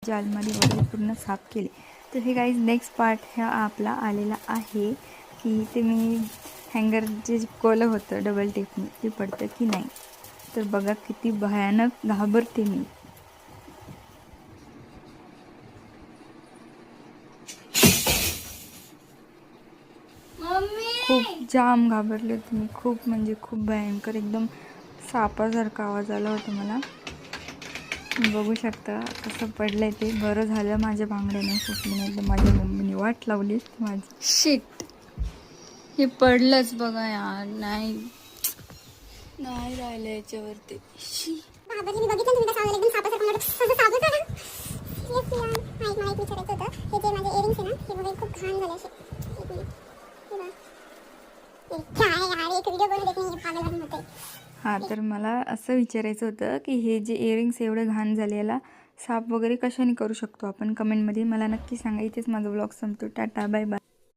जालमारी वगैरे पूर्ण साफ केले. तर हे गाईज नेक्स्ट पार्ट ह्या आपला आलेला आहे की ते मी हँगर जे चिपकवलं होतं डबल टेपने ते पडतं की नाही. तर बघा किती भयानक घाबरते मी. खूप जाम घाबरले होते मी, खूप म्हणजे खूप भयंकर, एकदम सापासारखा आवाज आला होता मला. बघू शकता कसं पडलंय ते. बरं झालं माझ्या बांगड्या नाही फुटल्या, नाही तर माझ्या मम्मीने वाट लावली माझी. शिट, हे पडलंच बघा यार. नाही राहिलं याच्यावरती. हां, तर मला असं विचारायचं होतं की हे जे इयरिंग्स एवढे घाण झाले, याला साफ वगैरे कशाने करू शकतो आपण? कमेंटमध्ये मला नक्की सांगा. इथेच माझा ब्लॉग संपतो. Tata, bye bye.